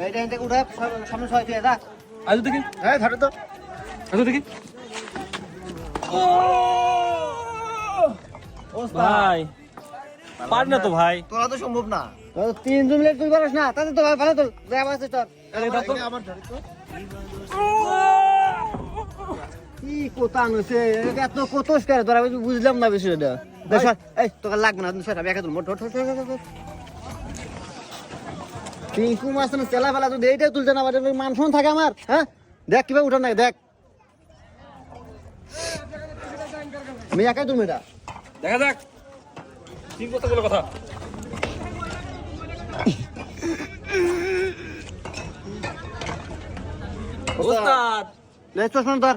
এইটা থেকে উঠে সামনে ছয় তুই যা আজ দেখি হ্যাঁ ধরে তো আজ দেখি ভাই পার না তো ভাই তোরা তো সম্ভব না তোর তিনজন মিলে তুই পারিস না তাতে তো ভালো তো যা আছে তোর আমার ধরে তো কি কোথা নছে এত কোতস করে তোরা বুঝলাম না বিষয়টা দেখ এই তোকে লাগবে না স্যার আমি একা তুলবো পিঙ্কু মাছ না তেলা ফেলা তুই এইটাই তুলতে না পারে মান শুন থাকে আমার হ্যাঁ দেখ কিভাবে উঠান না দেখ আমি একাই তুলবো এটা দেখা যাক তিন কথা বলে কথা ওস্তাদ লে চশমা ধর